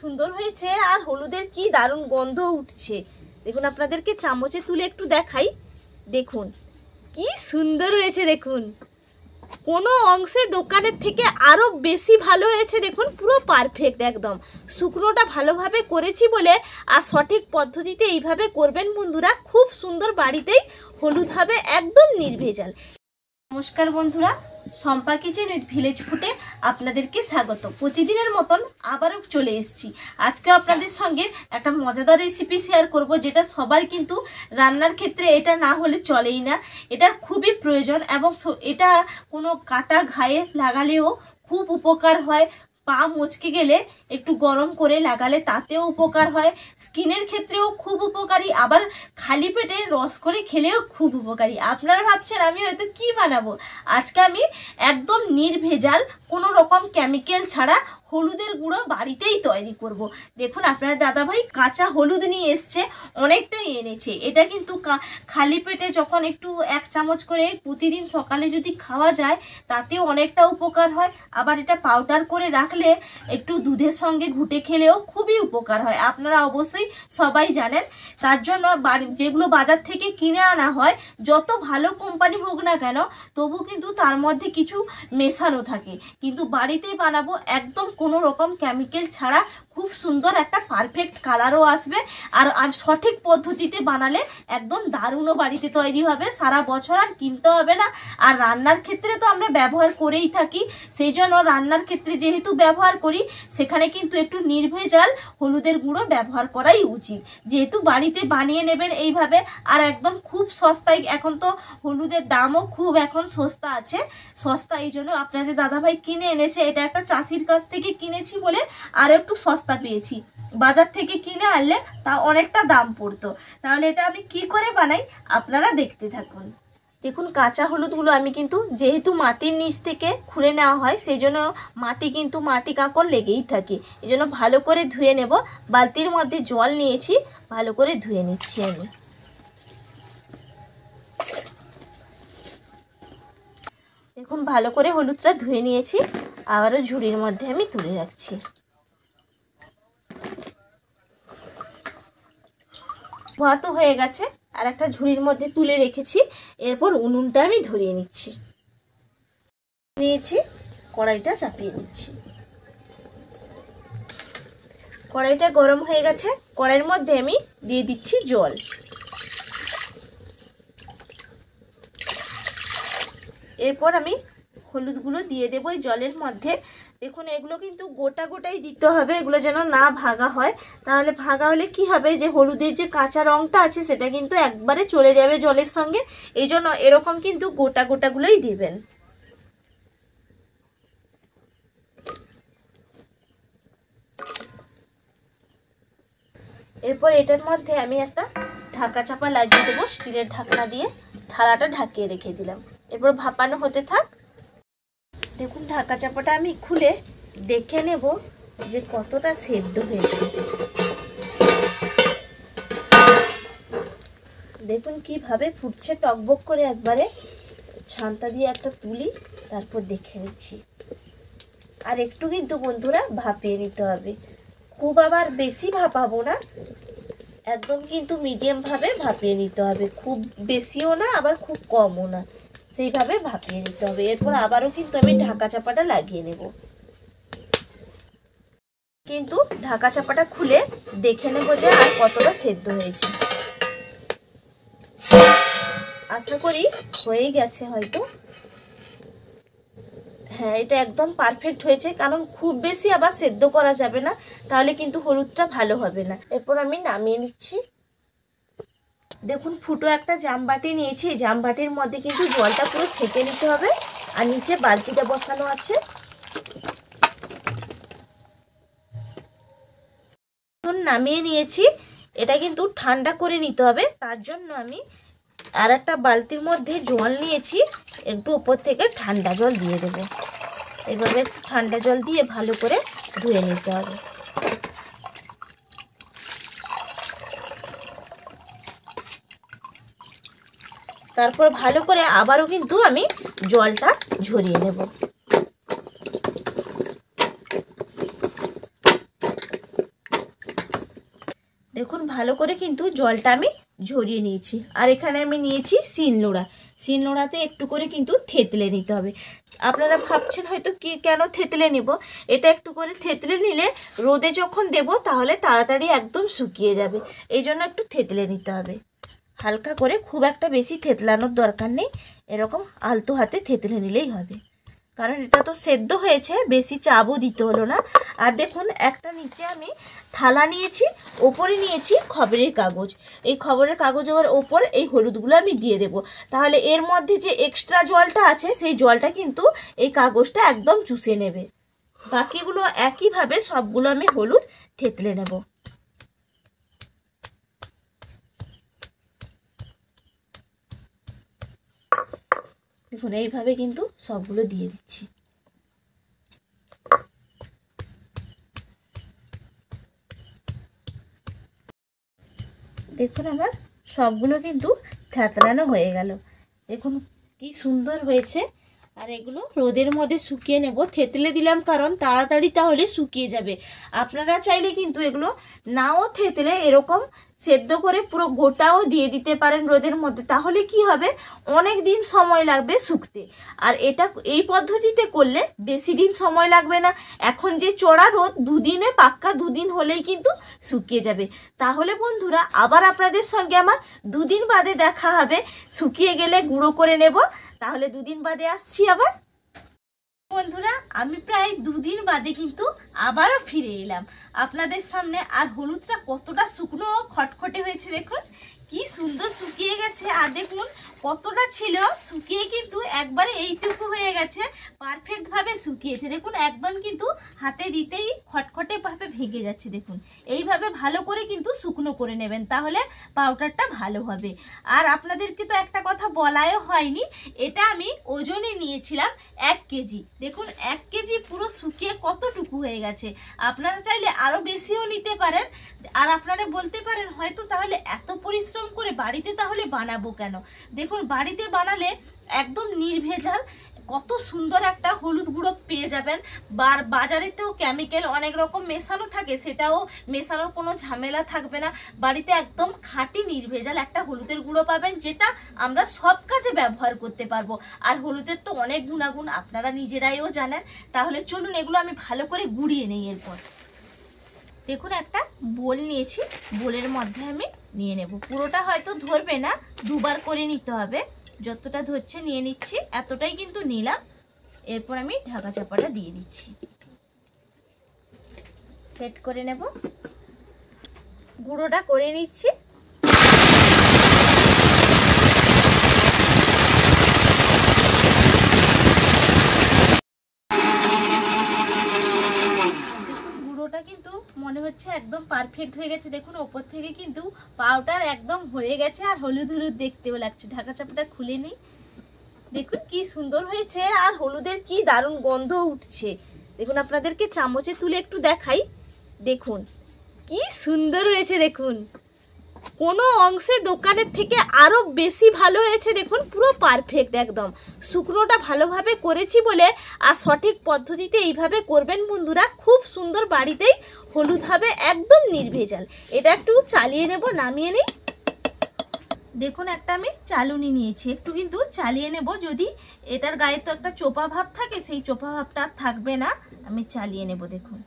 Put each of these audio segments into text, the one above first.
সুন্দর হয়েছে আর হলুদের কি দারুণ গন্ধ উঠছে। দেখুন আপনাদেরকে চামচে তুলে একটু দেখাই। দেখুন কি সুন্দর হয়েছে, দেখুন কোনো অংশে দোকানের থেকে আরো বেশি ভালো হয়েছে। দেখুন পুরো পারফেক্ট একদম। শুকনোটা ভালোভাবে করেছি বলে আর সঠিক পদ্ধতিতে এইভাবে করবেন বন্ধুরা, খুব সুন্দর বাড়িতেই হলুদ হবে একদম নির্ভেজাল। নমস্কার বন্ধুরা, শম্পা কিচেন উইথ ভিলেজ ফুডে আপনাদেরকে স্বাগত। প্রতিদিনের মতন আবারও চলে এসেছি। আজকে আপনাদের সঙ্গে একটা মজাদার রেসিপি শেয়ার করব, যেটা সবার কিন্তু রান্নার ক্ষেত্রে এটা না হলে চলেই না। এটা খুবই প্রয়োজন এবং এটা কোনো কাটা ঘায়ে লাগালেও খুব উপকার হয়। পা মুচকে গেলে একটু গরম করে লাগালে তাতেও উপকার হয়। স্কিনের ক্ষেত্রেও খুব উপকারী, আবার খালি পেটে রস করে খেলেও খুব উপকারী। আপনারা ভাবছেন আমি হয়তো কি বানাবো। আজকে আমি একদম নির্ভেজাল কোনো রকম কেমিক্যাল ছাড়া হলুদের গুঁড়ো বাড়িতেই তৈরি করব। দেখুন আপনার দাদাভাই কাঁচা হলুদ নিয়ে এসছে, অনেকটাই এনেছে। এটা কিন্তু খালি পেটে যখন একটু 1 চামচ করে প্রতিদিন সকালে যদি খাওয়া যায় তাতেও অনেকটা উপকার হয়। আবার এটা পাউডার করে রাখলে একটু দুধের সঙ্গে ঘুটে খেলেও খুবই উপকার হয়। আপনারা অবশ্যই সবাই জানেন। তার জন্য যেগুলো বাজার থেকে কিনে আনা হয়, যত ভালো কোম্পানি হোক না কেন, তবু কিন্তু তার মধ্যে কিছু মেশানো থাকে। কিন্তু বাড়িতেই বানাবো একদম কোনো রকম কেমিক্যাল ছাড়া, খুব সুন্দর একটা পারফেক্ট কালারও আসবে। আর সঠিক পদ্ধতিতে বানালে একদম দারুণও বাড়িতে তৈরি হবে, সারা বছর আর কিনতে হবে না। আর রান্নার ক্ষেত্রে তো আমরা ব্যবহার করেই থাকি, সেই জন্য রান্নার ক্ষেত্রে যেহেতু ব্যবহার করি, সেখানে কিন্তু একটু নির্ভেজাল হলুদের গুঁড়ো ব্যবহার করাই উচিত। যেহেতু বাড়িতে বানিয়ে নেবেন এইভাবে, আর একদম খুব সস্তায়। এখন তো হলুদের দামও খুব এখন সস্তা আছে, সস্তা এই জন্য আপনাদের দাদাভাই কিনে এনেছে। এটা একটা চাষির কাছ থেকে কিনেছি বলে আর একটু সস্তা পেয়েছি। বাজার থেকে কিনে আনলে তা অনেকটা দাম পড়তো। তাহলে এটা আমি কি করে বানাই আপনারা দেখতে থাকুন। দেখুন কাঁচা হলুদগুলো আমি কিন্তু, যেহেতু মাটির নিচ থেকে খুঁড়ে নেওয়া হয়, সেই জন্য মাটি কাঁকড় লেগেই থাকে। এই জন্য ভালো করে ধুয়ে নেব। বালতির মধ্যে জল নিয়েছি, ভালো করে ধুয়ে নিচ্ছি আমি। দেখুন ভালো করে হলুদটা ধুয়ে নিয়েছি, আবারও ঝুড়ির মধ্যে আমি তুলে রাখছি। ধোয়া তো হয়ে গেছে, আর একটা ঝুড়ির মধ্যে তুলে রেখেছি। এরপর উনুনটা আমি ধরিয়ে নিচ্ছি। কড়াইটা চাপিয়ে নিচ্ছি। কড়াইটা গরম হয়ে গেছে, কড়াইয়ের মধ্যে আমি দিয়ে দিচ্ছি জল। এরপর আমি হলুদগুলো দিয়ে দেবো এই জলের মধ্যে। দেখুন এগুলো কিন্তু গোটা গোটাই দিতে হবে, এগুলো যেন না ভাগা হয়। তাহলে ভাগা হলে কি হবে, যে হলুদের যে কাঁচা রঙটা আছে সেটা কিন্তু একবারে চলে যাবে জলের সঙ্গে। এই জন্য এরকম কিন্তু গোটা গোটাগুলোই দিবেন। এরপর এটার মধ্যে আমি একটা ঢাকা চাপা লাগিয়ে দেবো স্টিলের ঢাকনা দিয়ে। থালাটা ঢাকিয়ে রেখে দিলাম। এরপর ভাপানো হতে থাক। দেখুন ঢাকা চাপাটা আমি খুলে দেখে নেব যে কতটা সেদ্ধ হয়েছে। দেখুন কিভাবে ফুটছে টকবক করে। একবারে ছান্তা দিয়ে একটা তুলি, তারপর দেখে নিচ্ছি। আর একটু কিন্তু বন্ধুরা ভাপিয়ে নিতে হবে, খুব আবার বেশি ভাপাবো না, একদম কিন্তু মিডিয়াম ভাবে ভাপিয়ে নিতে হবে। খুব বেশিও না আবার খুব কমও না, সেইভাবে ভাপিয়ে নিতে হবে। এরপর আবারও কিন্তু আমি ঢাকা চাপাটা লাগিয়ে নেব। কিন্তু ঢাকা চাপাটা খুলে দেখে নেব যে আর কতটা সেদ্ধ হয়েছে। আশা করি হয়ে গেছে হয়তো। হ্যাঁ, এটা একদম পারফেক্ট হয়েছে, কারণ খুব বেশি আবার সেদ্ধ করা যাবে না, তাহলে কিন্তু হলুদটা ভালো হবে না। এরপর আমি নামিয়ে নিচ্ছি। দেখুন ফুটো একটা জামবাটি নিয়েছি, এই জামবাটির মধ্যে কিন্তু জলটা পুরো ছেঁকে নিতে হবে। আর নিচে বালতিটা বসানো আছে। নামিয়ে নিয়েছি। এটা কিন্তু ঠান্ডা করে নিতে হবে, তার জন্য আমি আর একটা বালতির মধ্যে জল নিয়েছি। একটু উপর থেকে ঠান্ডা জল দিয়ে দেবো। এভাবে ঠান্ডা জল দিয়ে ভালো করে ধুয়ে নিতে হবে। তারপর ভালো করে আবারও কিন্তু আমি জলটা ঝরিয়ে নেব। দেখুন ভালো করে কিন্তু জলটা আমি ঝরিয়ে নিয়েছি। আর এখানে আমি নিয়েছি শিলনোড়া। শিলনোড়াতে একটু করে কিন্তু থেতলে নিতে হবে। আপনারা ভাবছেন হয়তো কি কেন থেতলে নেব, এটা একটু করে থেতলে নিলে রোদে যখন দেব তাহলে তাড়াতাড়ি একদম শুকিয়ে যাবে, এই জন্য একটু থেতলে নিতে হবে। হালকা করে, খুব একটা বেশি থেতলানোর দরকার নেই, এরকম আলতো হাতে থেতলে নিলেই হবে, কারণ এটা তো সেদ্ধ হয়েছে, বেশি চাপও দিতে হলো না। আর দেখুন একটা নিচে আমি থালা নিয়েছি, ওপরে নিয়েছি খবরের কাগজ। এই খবরের কাগজের ওপর এই হলুদগুলো আমি দিয়ে দেব, তাহলে এর মধ্যে যে এক্সট্রা জলটা আছে সেই জলটা কিন্তু এই কাগজটা একদম চুষে নেবে। বাকিগুলো একইভাবে সবগুলো আমি হলুদ থেতলে নেব। দেখুন এইভাবে কিন্তু সবগুলো দিয়ে দিচ্ছি। দেখুন আমার সবগুলো কিন্তু থেতলানো হয়ে গেল। দেখুন কি সুন্দর হয়েছে। আর এগুলো রোদের মধ্যে শুকিয়ে নেব, থেতলে দিলাম কারণ তাড়াতাড়ি তাহলে শুকিয়ে যাবে। আপনারা চাইলে কিন্তু এগুলো নাও থেতলে এরকম সেদ্ধ করে পুরো গোটাও দিয়ে দিতে পারেন রোদের মধ্যে, তাহলে কি হবে অনেক দিন সময় লাগবে শুকতে। আর এটা এই পদ্ধতিতে করলে বেশি দিন সময় লাগবে না। এখন যে চড়া রোদ, দুদিনে পাক্কা দুদিন হলেই কিন্তু শুকিয়ে যাবে। তাহলে বন্ধুরা আবার আপনাদের সঙ্গে আমার দুদিন বাদে দেখা হবে। শুকিয়ে গেলে গুঁড়ো করে নেব, তাহলে দুদিন বাদে আসছি আবার। বন্ধুরা আমি প্রায় দুদিন বাদে কিন্তু আবারও ফিরে এলাম আপনাদের সামনে। আর হলুদটা কতটা শুকনো খটখটে হয়েছে, দেখুন কি সুন্দর শুকিয়ে গেছে। আর দেখুন কতটা ছিল, শুকিয়ে কিন্তু একবারে এইটুকু হয়ে গেছে, পারফেক্ট ভাবে শুকিয়েছে। দেখুন একদম কিন্তু হাতে দিতেই খটখটে ভাবে ভেঙে যাচ্ছে। দেখুন এইভাবে ভালো করে কিন্তু শুকনো করে নেবেন, তাহলে পাউডারটা ভালো হবে। আর আপনাদেরকে তো একটা কথা বলাও হয়নি, এটা আমি ওজনে নিয়েছিলাম 1 কেজি। দেখুন 1 কেজি পুরো শুকিয়ে কতটুকু হয়ে গেছে। আপনারা চাইলে আরো বেশিও নিতে পারেন। আর আপনারা বলতে পারেন হয়তো তাহলে এত পরিশ্রম করে বাড়িতে তাহলে বানাবো কেন। দেখুন বাড়িতে বানালে একদম নির্ভেজাল কত সুন্দর একটা হলুদ গুঁড়ো পেয়ে যাবেন। বাজারেতেও কেমিক্যাল অনেক রকম মেশানো থাকে, সেটাও মেশানোর কোনো ঝামেলা থাকবে না। বাড়িতে একদম খাঁটি নির্ভেজাল একটা হলুদের গুঁড়ো পাবেন, যেটা আমরা সব কাজে ব্যবহার করতে পারবো। আর হলুদের তো অনেক গুণাগুণ আপনারা নিজেরাইও জানেন। তাহলে চলুন এগুলো আমি ভালো করে গুঁড়িয়ে নেই। এরপর দেখুন একটা বোল নিয়েছি, বোলের মধ্যে আমি নিয়ে নেব। পুরোটা হয়তো ধরবে না, দুবার করে নিতে হবে। যতটা ধরছে নিয়ে নিচ্ছি, এতটাই কিন্তু নিলাম। এরপর আমি ঢাকা চাপাটা দিয়ে দিচ্ছি, সেট করে নেব। গুঁড়োটা করে নিচ্ছি। কিন্তু মনে হচ্ছে একদম পারফেক্ট হয়ে গেছে। দেখুন ওপর থেকে কিন্তু পাউডার একদম হয়ে গেছে, আর হলুদ হলুদ দেখতেও লাগছে। ঢাকা চাপাটা খুলে নিই। দেখুন কি সুন্দর হয়েছে, আর হলুদের কি দারুণ গন্ধ উঠছে। দেখুন আপনাদেরকে চামচে তুলে একটু দেখাই। দেখুন কি সুন্দর হয়েছে। দেখুন কোনো অংশে দোকানের থেকে আরো বেশি ভালো হয়েছে। দেখুন পুরো পারফেক্ট একদম। শুকনোটা ভালোভাবে করেছি বলে, আর সঠিক পদ্ধতিতে এইভাবে করবেন বন্ধুরা, খুব সুন্দর বাড়িতেই হলুদ হবে, একদম নির্ভেজাল। এটা একটু চালিয়ে নেব, নামিয়ে নিই। দেখুন একটা আমি চালুনি নিয়েছি, একটু কিন্তু চালিয়ে নেব। যদি এটার গায়ে তো একটা চোপা ভাব থাকে, সেই চোপা ভাবটা থাকবে না। আমি চালিয়ে নেব। দেখুন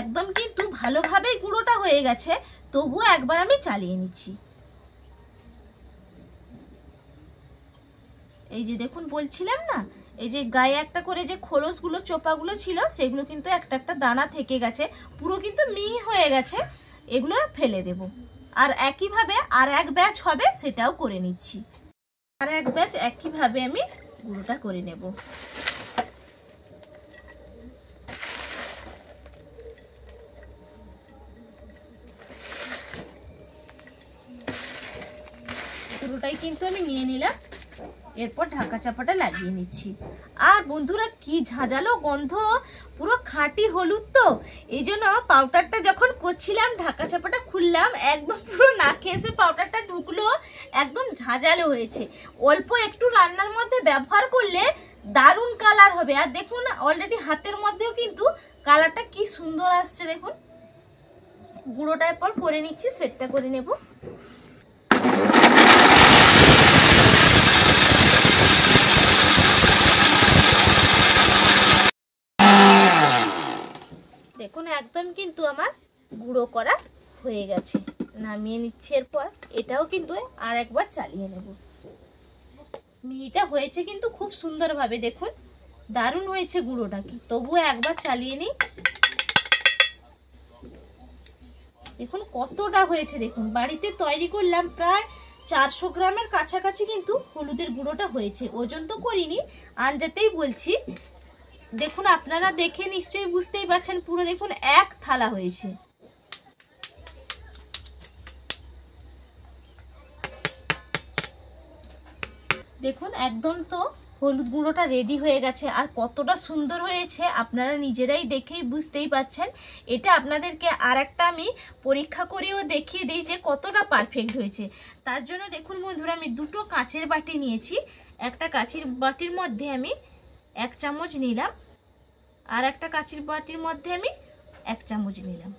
একদম কিন্তু ভালোভাবেই গুঁড়োটা হয়ে গেছে, তবুও একবার আমি চালিয়ে নিচ্ছি। এই যে দেখুন বলছিলাম না, এই যে গায়ে একটা করে যে খোলসগুলো চোপাগুলো ছিল, সেগুলো কিন্তু একটা একটা দানা থেকে গেছে, পুরো কিন্তু মিহি হয়ে গেছে। এগুলো ফেলে দেব। আর একইভাবে আর এক ব্যাচ হবে, সেটাও করে নিচ্ছি। আর এক ব্যাচ একইভাবে আমি গুঁড়োটা করে নেব। পুরোটাই কিন্তু আমি নিয়ে নিলাম। এরপর ঢাকা চাপাটা লাগিয়ে নিচ্ছি। আর বন্ধুরা কি ঝাঁঝালো গন্ধ, পুরো খাঁটি হলুদ তো, এই জন্য পাউডারটা যখন করছিলাম ঢাকা চাপাটা খুললাম, একদম পুরো নাকে এসে পাউডারটা ঢুকলো, একদম ঝাঁঝালো হয়েছে। অল্প একটু রান্নার মধ্যে ব্যবহার করলে দারুণ কালার হবে। আর দেখুন অলরেডি হাতের মধ্যেও কিন্তু কালারটা কি সুন্দর আসছে। দেখুন গুঁড়োটা এরপর করে নিচ্ছি, সেটটা করে নেব। দেখুন একদম কিন্তু আমার গুঁড়ো করা হয়ে গেছে, নামিয়ে নিচ্ছি। এরপর এটাও কিন্তু আর একবার চালিয়ে নেব। মিহিটা হয়েছে কিন্তু খুব সুন্দরভাবে, দেখুন দারুণ হয়েছে গুঁড়োটা, কি তবুও একবার চালিয়ে নিই। দেখুন কতটা হয়েছে, দেখুন বাড়িতে তৈরি করলাম প্রায় 400 গ্রামের কাছাকাছি কিন্তু হলুদের গুঁড়োটা হয়েছে। ওজন তো করিনি, আনজাতেই বলছি। দেখুন আপনারা দেখে নিশ্চয়ই বুঝতেই পারছেন, পুরো দেখুন এক থালা হয়েছে। দেখুন একদম তো হলুদ গুঁড়োটা রেডি হয়ে গেছে, আর কতটা সুন্দর হয়েছে আপনারা নিজেরাই দেখেই বুঝতেই পারছেন। এটা আপনাদেরকে আর একটা আমি পরীক্ষা করেও দেখিয়ে দিই যে কতটা পারফেক্ট হয়েছে। তার জন্য দেখুন বন্ধুরা, আমি দুটো কাঁচের বাটি নিয়েছি। একটা কাঁচের বাটির মধ্যে আমি 1 চামচ নিলাম, আর একটা কাঁচের বাটির মধ্যে আমি 1 চামচ নিলাম।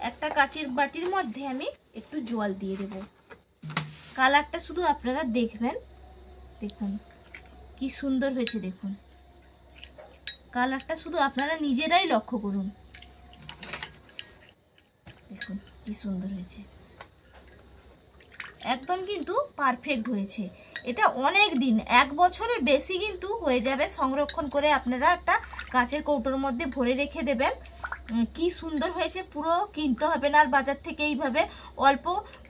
একটা কাঁচের বাটির মধ্যে আমি একটু জল দিয়ে দেব। কালারটা শুধু আপনারা দেখবেন, দেখুন কি সুন্দর হয়েছে। দেখুন কালারটা শুধু আপনারা নিজেরাই লক্ষ্য করুন, দেখুন কি সুন্দর হয়েছে, একদম কিন্তু পারফেক্ট হয়েছে। এটা অনেক দিন, 1 বছরের বেশি কিন্তু হয়ে যাবে সংরক্ষণ করে। আপনারা একটা কাঁচের কৌটোর মধ্যে ভরে রেখে দেবেন। কি সুন্দর হয়েছে, পুরো কিনতে হবে না। আর বাজার থেকে এইভাবে অল্প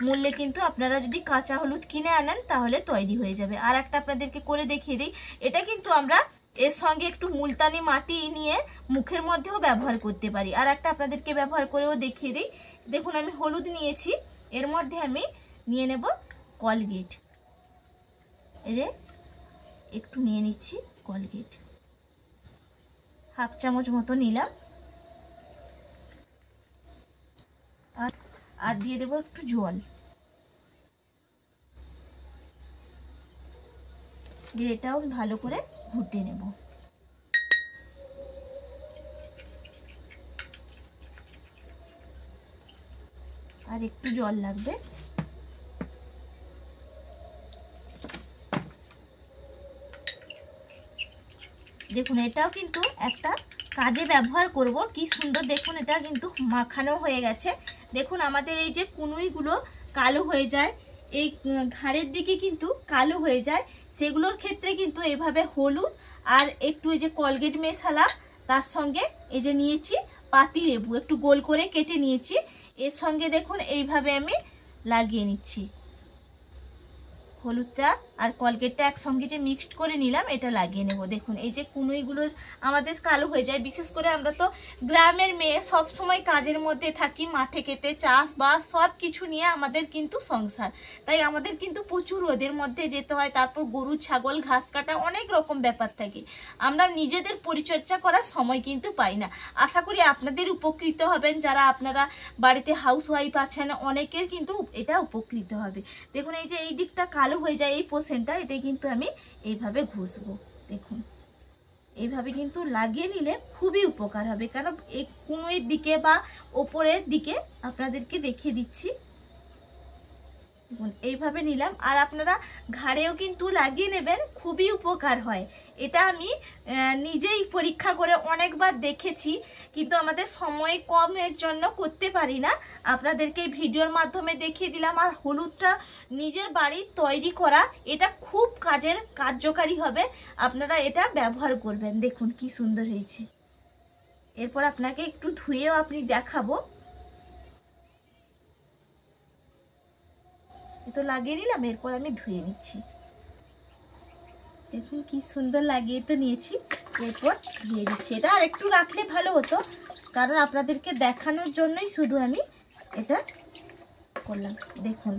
মূল্যে কিন্তু আপনারা যদি কাঁচা হলুদ কিনে আনেন তাহলে তৈরি হয়ে যাবে। আর একটা আপনাদেরকে করে দেখিয়ে দিই, এটা কিন্তু আমরা এর সঙ্গে একটু মুলতানি মাটি নিয়ে মুখের মধ্যেও ব্যবহার করতে পারি। আর একটা আপনাদেরকে ব্যবহার করেও দেখিয়ে দিই। দেখুন আমি হলুদ নিয়েছি, এর মধ্যে আমি নিয়ে নেব কলগেট। এই যে একটু নিয়ে নিচ্ছি কলগেট, 1/2 চামচ মতো নিলাম। আর দিয়ে দেবো একটু জল, দিয়ে এটাও ভালো করে ঘুটে নেব। আর একটু জল লাগবে। দেখুন এটাও কিন্তু একটা কাজে ব্যবহার করব। কি সুন্দর দেখুন, এটা কিন্তু মাখানো হয়ে গেছে। দেখুন আমাদের এই যে কুনুইগুলো কালো হয়ে যায়, এই ঘাড়ের দিকে কিন্তু কালো হয়ে যায়, সেগুলোর ক্ষেত্রে কিন্তু এভাবে হলুদ আর একটু এই যে কলগেট মেশালাম, তার সঙ্গে এই যে নিয়েছি পাতি লেবু, একটু গোল করে কেটে নিয়েছি, এর সঙ্গে দেখুন এইভাবে আমি লাগিয়ে নিচ্ছি। হলুদটা আর কলগেটটা একসঙ্গে যে মিক্সড করে নিলাম, এটা লাগিয়ে নেব। দেখুন এই যে কুনুইগুলো আমাদের কালো হয়ে যায়, বিশেষ করে আমরা তো গ্রামের মেয়ে, সব সময় কাজের মধ্যে থাকি, মাঠে খেতে চাষবাস সব কিছু নিয়ে আমাদের কিন্তু সংসার, তাই আমাদের কিন্তু প্রচুর রোদের মধ্যে যেতে হয়। তারপর গরু ছাগল ঘাস কাটা, অনেক রকম ব্যাপার থাকে, আমরা নিজেদের পরিচর্যা করার সময় কিন্তু পাই না। আশা করি আপনাদের উপকৃত হবেন, যারা আপনারা বাড়িতে হাউস ওয়াইফ আছেন অনেকের কিন্তু এটা উপকৃত হবে। দেখুন এই যে এই দিকটা কালো হয়ে যায়, এই পোর্শনটা, এটাই কিন্তু আমি এইভাবে ঘষবো। দেখুন এইভাবে কিন্তু লাগিয়ে নিলে খুবই উপকার হবে, কারণ এই কুনোর দিকে বা ওপরের দিকে আপনাদেরকে দেখিয়ে দিচ্ছি। এইভাবে নিলাম, আর আপনারা ঘাড়েও কিন্তু লাগিয়ে নেবেন, খুবই উপকার হয়। এটা আমি নিজেই পরীক্ষা করে অনেকবার দেখেছি, কিন্তু আমাদের সময় কমের জন্য করতে পারি না। আপনাদেরকে এই ভিডিওর মাধ্যমে দেখিয়ে দিলাম। আর হলুদটা নিজের বাড়ির তৈরি করা, এটা খুব কার্যকারী হবে, আপনারা এটা ব্যবহার করবেন। দেখুন কি সুন্দর হয়েছে। এরপর আপনাকে একটু ধুয়েও আপনি দেখাবো। তো লাগিয়ে নিলাম, এরপর আমি ধুয়ে নিচ্ছি। দেখুন কি সুন্দর লাগিয়ে তো নিয়েছি, এরপর ধুয়ে দিচ্ছি। এটা আর একটু রাখলে ভালো হতো, কারণ আপনাদেরকে দেখানোর জন্যই শুধু আমি এটা করলাম। দেখুন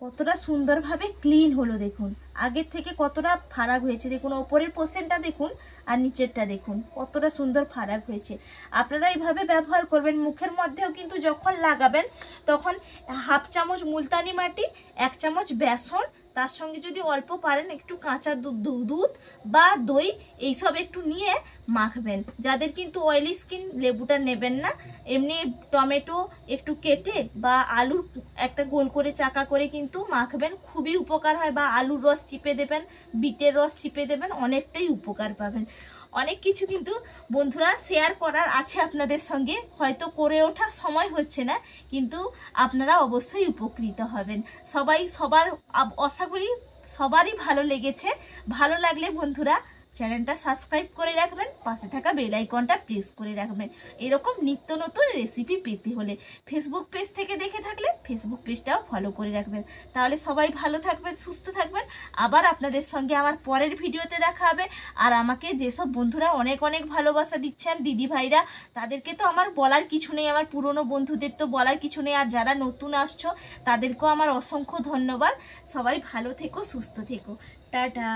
কতটা সুন্দরভাবে ক্লিন হলো, দেখুন আগের থেকে কতটা ফারাক হয়েছে। দেখুন ওপরের পোর্শনটা দেখুন আর নিচেরটা দেখুন কতটা সুন্দর ফারাক হয়েছে। আপনারা এইভাবে ব্যবহার করবেন। মুখের মধ্যেও কিন্তু যখন লাগাবেন তখন 1/2 চামচ মুলতানি মাটি, 1 চামচ বেসন, তার সঙ্গে যদি অল্প পারেন একটু কাঁচা দুধ বা দই এইসব একটু নিয়ে মাখবেন। যাদের কিন্তু অয়েলি স্কিন লেবুটা নেবেন না, এমনি টমেটো একটু কেটে বা আলুর একটা গোল করে চাকা করে কিন্তু মাখবেন, খুবই উপকার হয়। বা আলুর রস চিপে দেবেন, বিটের রস চিপে দেবেন, অনেকটাই উপকার পাবেন। অনেক কিছু কিন্তু বন্ধুরা শেয়ার করার আছে আপনাদের সঙ্গে, হয়তো করে ওঠার সময় হচ্ছে না, কিন্তু আপনারা অবশ্যই উপকৃত হবেন। সবার আশা করি সবারই ভালো লেগেছে। ভালো লাগলে বন্ধুরা চ্যানেলটা সাবস্ক্রাইব করে রাখবেন, পাশে থাকা বেল আইকনটা প্রেস করে রাখবেন এরকম নিত্য নতুন রেসিপি পেতে হলে। ফেসবুক পেজ থেকে দেখে থাকলে ফেসবুক পেজটাও ফলো করে রাখবেন। তাহলে সবাই ভালো থাকবেন, সুস্থ থাকবেন। আবার আপনাদের সঙ্গে আমার পরের ভিডিওতে দেখা হবে। আর আমাকে যেসব বন্ধুরা অনেক অনেক ভালোবাসা দিচ্ছেন দিদি ভাইরা, তাদেরকে তো আমার বলার কিছু নেই, আমার পুরনো বন্ধুদের তো বলার কিছু নেই। আর যারা নতুন আসছো তাদেরকেও আমার অসংখ্য ধন্যবাদ। সবাই ভালো থেকো, সুস্থ থেকো, টাটা।